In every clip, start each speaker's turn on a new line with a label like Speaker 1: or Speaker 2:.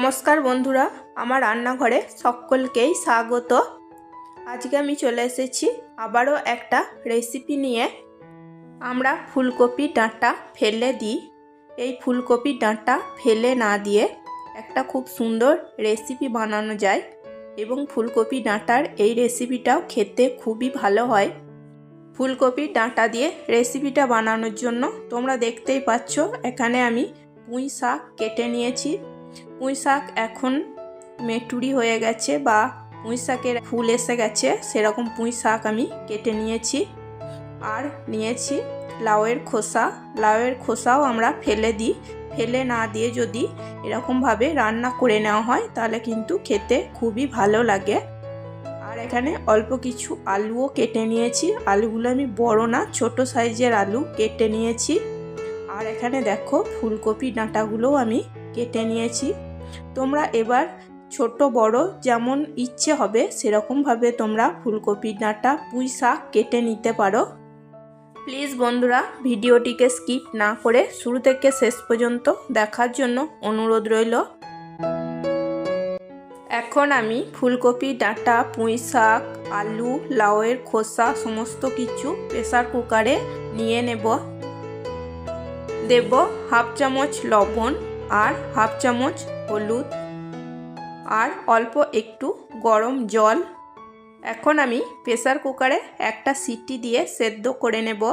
Speaker 1: নমস্কার বন্ধুরা, আমার রান্নাঘরে সকলকেই স্বাগত। আজকে আমি চলে এসেছি আবারও একটা রেসিপি নিয়ে। আমরা ফুলকপি ডাঁটা ফেলে দিই, এই ফুলকপি ডাঁটা ফেলে না দিয়ে একটা খুব সুন্দর রেসিপি বানানো যায় এবং ফুলকপি ডাঁটার এই রেসিপিটাও খেতে খুবই ভালো হয়। ফুলকপি ডাঁটা দিয়ে রেসিপিটা বানানোর জন্য তোমরা দেখতেই পাচ্ছ এখানে আমি পুঁই শাক কেটে নিয়েছি। পুঁই শাক এখন মেটুরি হয়ে গেছে বা পুঁই শাকের ফুল এসে গেছে, সেরকম পুঁই শাক আমি কেটে নিয়েছি। আর নিয়েছি লাউয়ের খোসা। লাউয়ের খোসাও আমরা ফেলে দিই, ফেলে না দিয়ে যদি এরকমভাবে রান্না করে নেওয়া হয় তাহলে কিন্তু খেতে খুবই ভালো লাগে। আর এখানে অল্প কিছু আলুও কেটে নিয়েছি। আলুগুলো আমি বড় না, ছোট সাইজের আলু কেটে নিয়েছি। আর এখানে দেখো ফুলকপি ডাঁটাগুলোও আমি কেটে নিয়েছি। তোমরা এবার ছোট বড় যেমন ইচ্ছে হবে সেরকমভাবে তোমরা ফুলকপি ডাঁটা পুঁই শাক কেটে নিতে পারো। প্লিজ বন্ধুরা, ভিডিওটিকে স্কিপ না করে শুরু থেকে শেষ পর্যন্ত দেখার জন্য অনুরোধ রইল। এখন আমি ফুলকপি ডাঁটা পুঁই শাক আলু লাউয়ের খোসা সমস্ত কিছু প্রেসার কুকারে নিয়ে নেব। দেব হাফ চামচ লবণ আর হাফ চামচ হলুদ আর অল্প একটু গরম জল। এখন আমি প্রেসার কুকারে একটা সিটি দিয়ে সেদ্ধ করে নেব।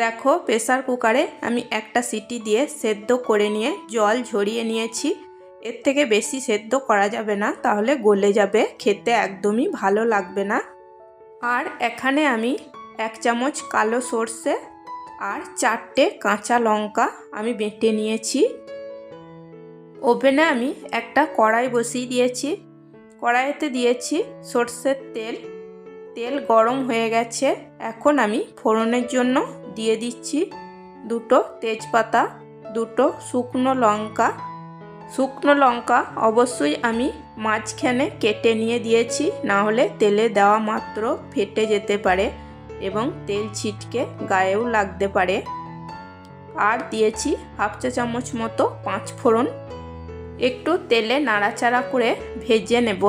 Speaker 1: দেখো প্রেসার কুকারে আমি একটা সিটি দিয়ে সেদ্ধ করে নিয়ে জল ঝরিয়ে নিয়েছি। এর থেকে বেশি সেদ্ধ করা যাবে না, তাহলে গলে যাবে, খেতে একদমই ভালো লাগবে না। আর এখানে আমি 1 চামচ কালো সর্ষে আর 4টে কাঁচা লঙ্কা আমি বেটে নিয়েছি। ওভেনে আমি একটা কড়াই বসিয়ে দিয়েছি। কড়াইতে দিয়েছি সর্ষের তেল। তেল গরম হয়ে গেছে। এখন আমি ফোড়নের জন্য দিয়ে দিচ্ছি 2টো তেজপাতা, 2টো শুকনো লঙ্কা। শুকনো লঙ্কা অবশ্যই আমি মাঝখানে কেটে নিয়ে দিয়েছি, না হলে তেলে দেওয়া মাত্র ফেটে যেতে পারে এবং তেল ছিটকে গায়েও লাগতে পারে। আর দিয়েছি হাফ চা চামচ মতো 5 ফোড়ন। একটু তেলে নাড়াচাড়া করে ভেজে নেব।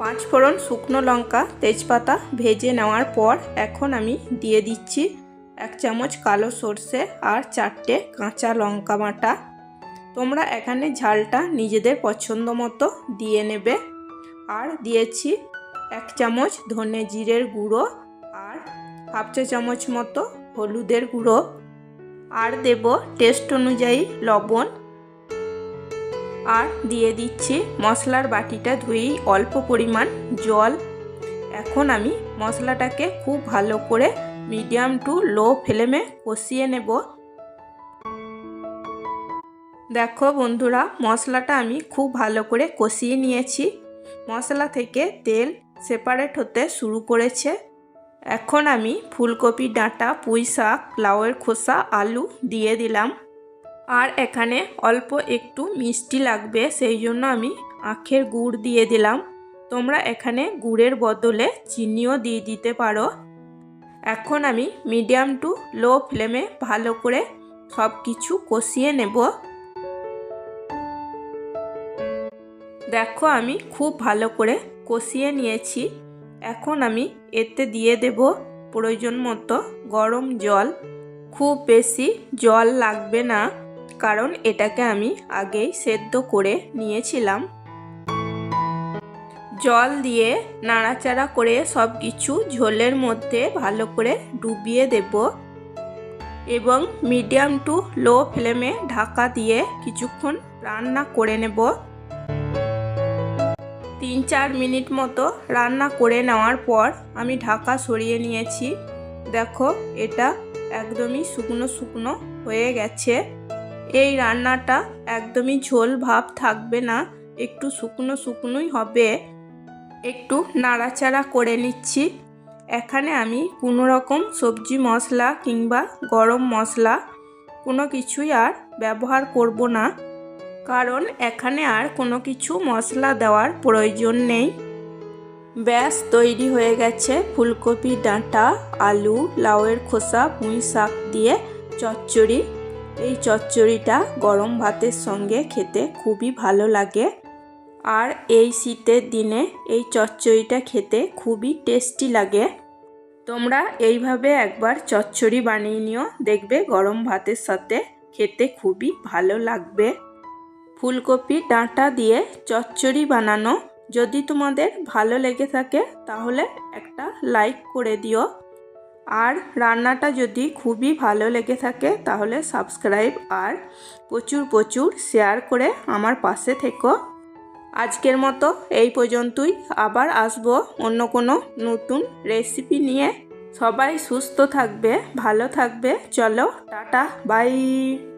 Speaker 1: 5 ফোড়ন শুকনো লঙ্কা তেজপাতা ভেজে নেওয়ার পর এখন আমি দিয়ে দিচ্ছি 1 চামচ কালো সর্ষে আর 4টে কাঁচা লঙ্কা বাটা। তোমরা এখানে ঝালটা নিজেদের পছন্দ মতো দিয়ে নেবে। আর দিয়েছি 1 চামচ ধনে জিরের গুঁড়ো আর হাফ চা চামচ মতো হলুদের গুঁড়ো। আর দেব টেস্ট অনুযায়ী লবণ। আর দিয়ে দিচ্ছি মশলার বাটিটা ধুয়েই অল্প পরিমাণ জল। এখন আমি মশলাটাকে খুব ভালো করে মিডিয়াম টু লো ফ্লেমে কষিয়ে নেব। দেখো বন্ধুরা, মশলাটা আমি খুব ভালো করে কষিয়ে নিয়েছি। মশলা থেকে তেল সেপারেট হতে শুরু করেছে। এখন আমি ফুলকপি ডাঁটা পুঁই শাক লাউয়ের খোসা আলু দিয়ে দিলাম। আর এখানে অল্প একটু মিষ্টি লাগবে, সেই জন্য আমি আখের গুড় দিয়ে দিলাম। তোমরা এখানে গুড়ের বদলে চিনিও দিয়ে দিতে পারো। এখন আমি মিডিয়াম টু লো ফ্লেমে ভালো করে সব কিছু কষিয়ে নেব। দেখো আমি খুব ভালো করে কষিয়ে নিয়েছি। এখন আমি এতে দিয়ে দেব প্রয়োজন মতো গরম জল। খুব বেশি জল লাগবে না, কারণ এটাকে আমি আগেই সেদ্ধ করে নিয়েছিলাম। জল দিয়ে নাড়াচাড়া করে সব কিছু ঝোলের মধ্যে ভালো করে ডুবিয়ে দেব এবং মিডিয়াম টু লো ফ্লেমে ঢাকা দিয়ে কিছুক্ষণ রান্না করে নেব। 3-4 মিনিট মতো রান্না করে নেওয়ার পর আমি ঢাকা সরিয়ে নিয়েছি। দেখো এটা একদমই শুকনো শুকনো হয়ে গেছে। এই রান্নাটা একদমই ঝোল ভাব থাকবে না, একটু শুকনো শুকনোই হবে। একটু নাড়াচাড়া করে নিচ্ছি। এখানে আমি কোনো রকম সবজি মশলা কিংবা গরম মশলা কোনো কিছুই আর ব্যবহার করব না, কারণ এখানে আর কোনো কিছু মশলা দেওয়ার প্রয়োজন নেই। ব্যাস তৈরি হয়ে গেছে ফুলকপি ডাঁটা আলু লাউয়ের খোসা পুঁই শাক দিয়ে চচ্চড়ি। এই চচ্চড়িটা গরম ভাতের সঙ্গে খেতে খুবই ভালো লাগে। আর এই শীতের দিনে এই চচ্চড়িটা খেতে খুবই টেস্টি লাগে। তোমরা এইভাবে একবার চচ্চড়ি বানিয়ে নিও, দেখবে গরম ভাতের সাথে খেতে খুবই ভালো লাগবে। ফুলকপি ডাঁটা দিয়ে চচ্চড়ি বানানো যদি তোমাদের ভালো লেগে থাকে তাহলে একটা লাইক করে দিও। আর রান্নাটা যদি খুবই ভালো লেগে থাকে তাহলে সাবস্ক্রাইব আর প্রচুর প্রচুর শেয়ার করে আমার পাশে থেকো। আজকের মতো এই পর্যন্তই, আবার আসবো অন্য কোনো নতুন রেসিপি নিয়ে। সবাই সুস্থ থাকবে, ভালো থাকবে। চলো টাটা, বাই।